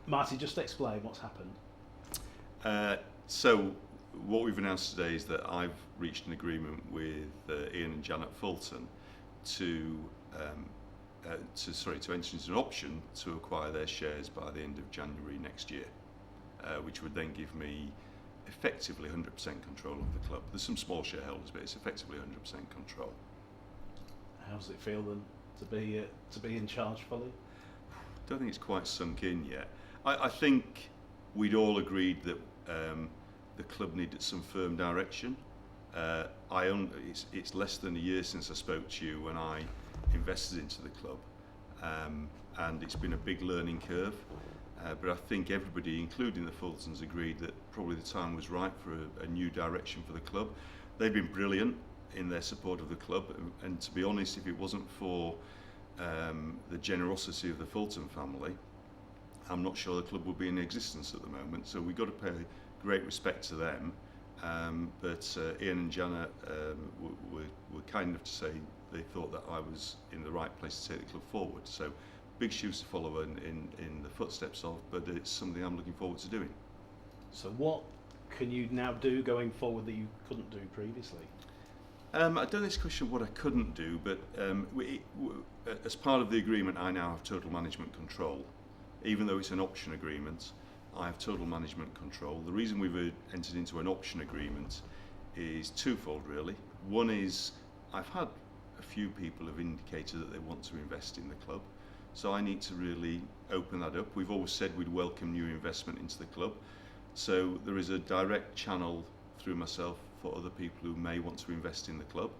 Marty, just explain what's happened. So what we've announced today is that I've reached an agreement with Ian and Janet Fulton to enter into an option to acquire their shares by the end of January next year, which would then give me effectively 100% control of the club. There's some small shareholders, but it's effectively 100% control. How does it feel then to be in charge fully? Don't think it's quite sunk in yet. I think we'd all agreed that the club needed some firm direction. It's less than a year since I spoke to you when I invested into the club, and it's been a big learning curve. But I think everybody, including the Fultons, agreed that probably the time was right for a new direction for the club. They've been brilliant in their support of the club, and to be honest, if it wasn't for the generosity of the Fulton family, I'm not sure the club would be in existence at the moment. So we've got to pay great respect to them. But Ian and Janet were kind enough to say they thought that I was in the right place to take the club forward. So big shoes to follow in the footsteps of, but it's something I'm looking forward to doing. So what can you now do going forward that you couldn't do previously? I don't know this question what I couldn't do, but as part of the agreement I now have total management control. Even though it's an option agreement, I have total management control. The reason we've entered into an option agreement is twofold really. One is I've had a few people have indicated that they want to invest in the club, so I need to really open that up. We've always said we'd welcome new investment into the club, so there is a direct channel through myself for other people who may want to invest in the club.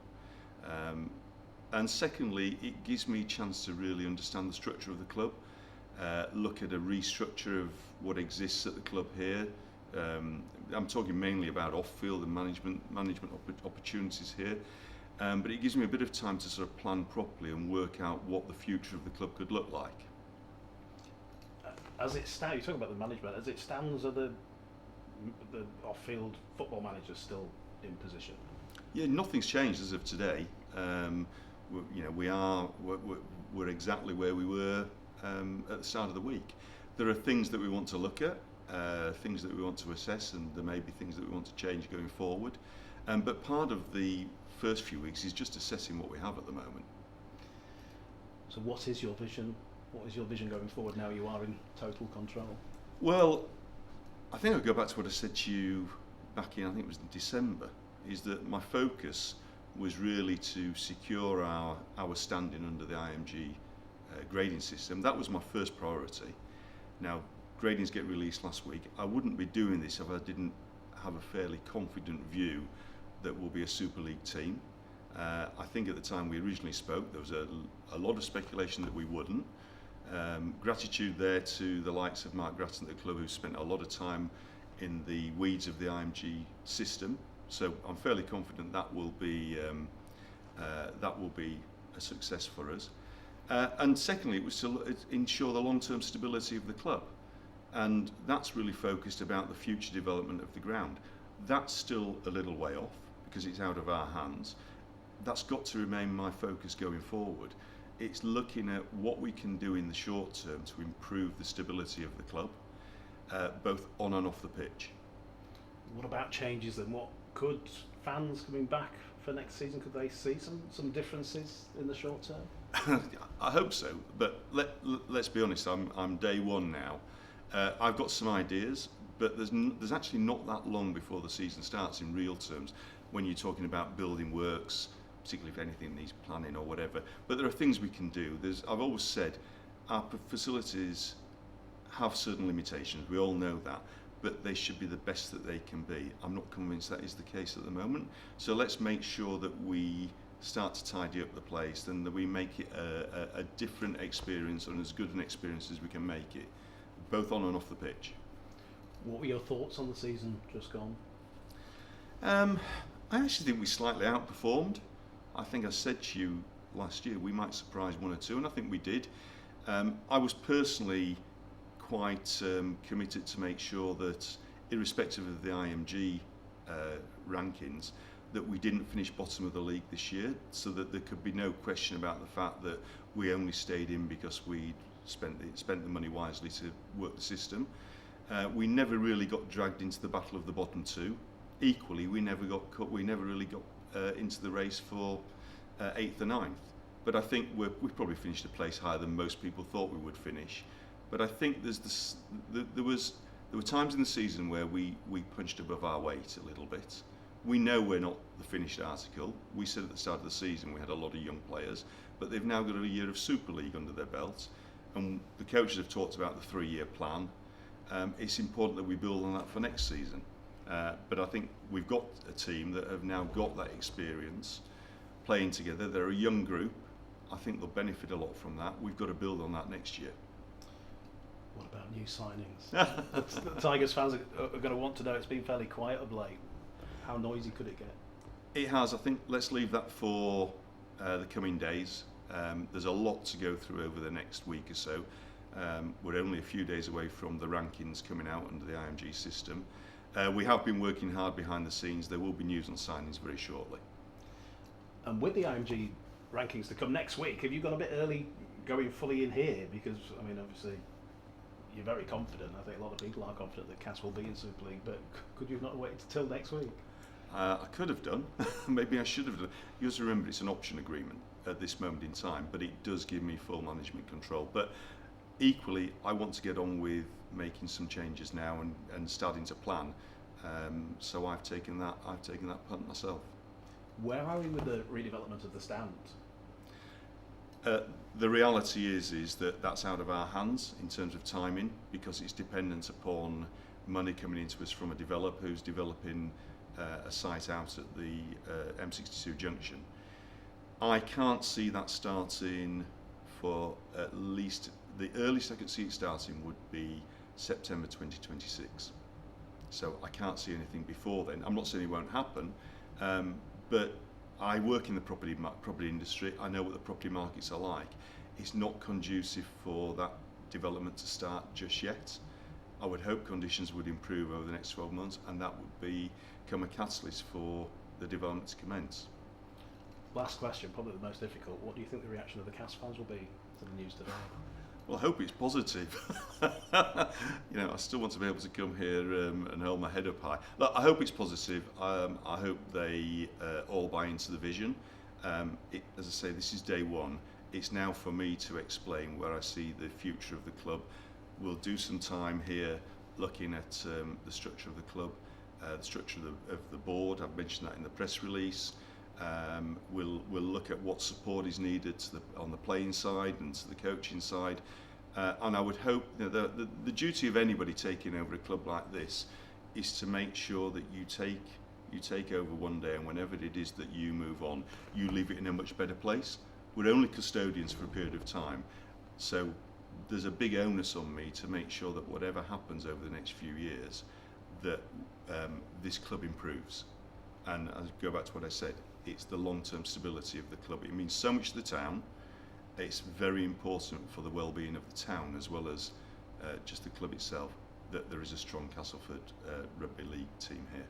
And secondly, it gives me a chance to really understand the structure of the club, look at a restructure of what exists at the club here. I'm talking mainly about off-field and management opportunities here, but it gives me a bit of time to sort of plan properly and work out what the future of the club could look like. As it stands, you talk about the management. As it stands, are the off-field football managers still in position? Yeah, nothing's changed as of today. We're exactly where we were at the start of the week. There are things that we want to look at, things that we want to assess, and there may be things that we want to change going forward. But part of the first few weeks is just assessing what we have at the moment. So what is your vision? What is your vision going forward now you are in total control? Well, I think I'll go back to what I said to you back in, I think it was in December, is that my focus was really to secure our standing under the IMG grading system. That was my first priority. Now, gradings get released last week. I wouldn't be doing this if I didn't have a fairly confident view that we'll be a Super League team. I think at the time we originally spoke, there was a lot of speculation that we wouldn't. Gratitude there to the likes of Mark Grattan at the club, who spent a lot of time in the weeds of the IMG system. So I'm fairly confident that will be a success for us. And secondly, it was to ensure the long-term stability of the club, and that's really focused about the future development of the ground. That's still a little way off because it's out of our hands. That's got to remain my focus going forward. It's looking at what we can do in the short term to improve the stability of the club, both on and off the pitch. What about changes then? What could fans coming back for next season, could they see some differences in the short term? I hope so, but let's be honest, I'm day one now. I've got some ideas, but there's actually not that long before the season starts in real terms when you're talking about building works, particularly if anything needs planning or whatever. But there are things we can do. I've always said our facilities have certain limitations, we all know that, but they should be the best that they can be. I'm not convinced that is the case at the moment, so let's make sure that we start to tidy up the place and that we make it a different experience and as good an experience as we can make it, both on and off the pitch. What were your thoughts on the season just gone? I actually think we slightly outperformed. I think I said to you last year we might surprise one or two, and I think we did. I was personally quite committed to make sure that, irrespective of the IMG rankings, that we didn't finish bottom of the league this year, so that there could be no question about the fact that we only stayed in because we'd spent the money wisely to work the system. We never really got dragged into the battle of the bottom two. Equally, we never really got into the race for 8th or 9th. But I think we've probably finished a place higher than most people thought we would finish. But I think there were times in the season where we punched above our weight a little bit. We know we're not the finished article. We said at the start of the season we had a lot of young players, but they've now got a year of Super League under their belts, and the coaches have talked about the 3-year plan. It's important that we build on that for next season. But I think we've got a team that have now got that experience playing together. They're a young group. I think they'll benefit a lot from that. We've got to build on that next year. What about new signings? The Tigers fans are going to want to know. It's been fairly quiet of late. How noisy could it get? It has. I think let's leave that for the coming days. There's a lot to go through over the next week or so. We're only a few days away from the rankings coming out under the IMG system. We have been working hard behind the scenes. There will be news on signings very shortly. And with the IMG rankings to come next week, have you got a bit early going fully in here? Because, I mean, obviously, you're very confident. I think a lot of people are confident that Cass will be in Super League, but could you have not waited till next week? I could have done. Maybe I should have done. You have to remember it's an option agreement at this moment in time, but it does give me full management control. But equally, I want to get on with making some changes now and starting to plan. So I've taken that punt myself. Where are we with the redevelopment of the stand? The reality is that that's out of our hands in terms of timing, because it's dependent upon money coming into us from a developer who's developing a site out at the M62 junction. I can't see that starting for at least, the earliest I could see it starting would be September 2026. So I can't see anything before then. I'm not saying it won't happen, but I work in the property industry. I know what the property markets are like. It's not conducive for that development to start just yet. I would hope conditions would improve over the next 12 months, and that would become a catalyst for the development to commence. Last question, probably the most difficult. What do you think the reaction of the Cass fans will be to the news today? Well, I hope it's positive. I still want to be able to come here and hold my head up high. Look, I hope it's positive. I hope they all buy into the vision. As I say, this is day one. It's now for me to explain where I see the future of the club. We'll do some time here looking at the structure of the club, the structure of the board. I've mentioned that in the press release. We'll look at what support is needed on the playing side and to the coaching side, and I would hope the duty of anybody taking over a club like this is to make sure that you take over one day, and whenever it is that you move on, you leave it in a much better place. We're only custodians for a period of time, so there's a big onus on me to make sure that whatever happens over the next few years, that this club improves. And I'll go back to what I said. It's the long-term stability of the club. It means so much to the town. It's very important for the well-being of the town, as well as just the club itself, that there is a strong Castleford Rugby League team here.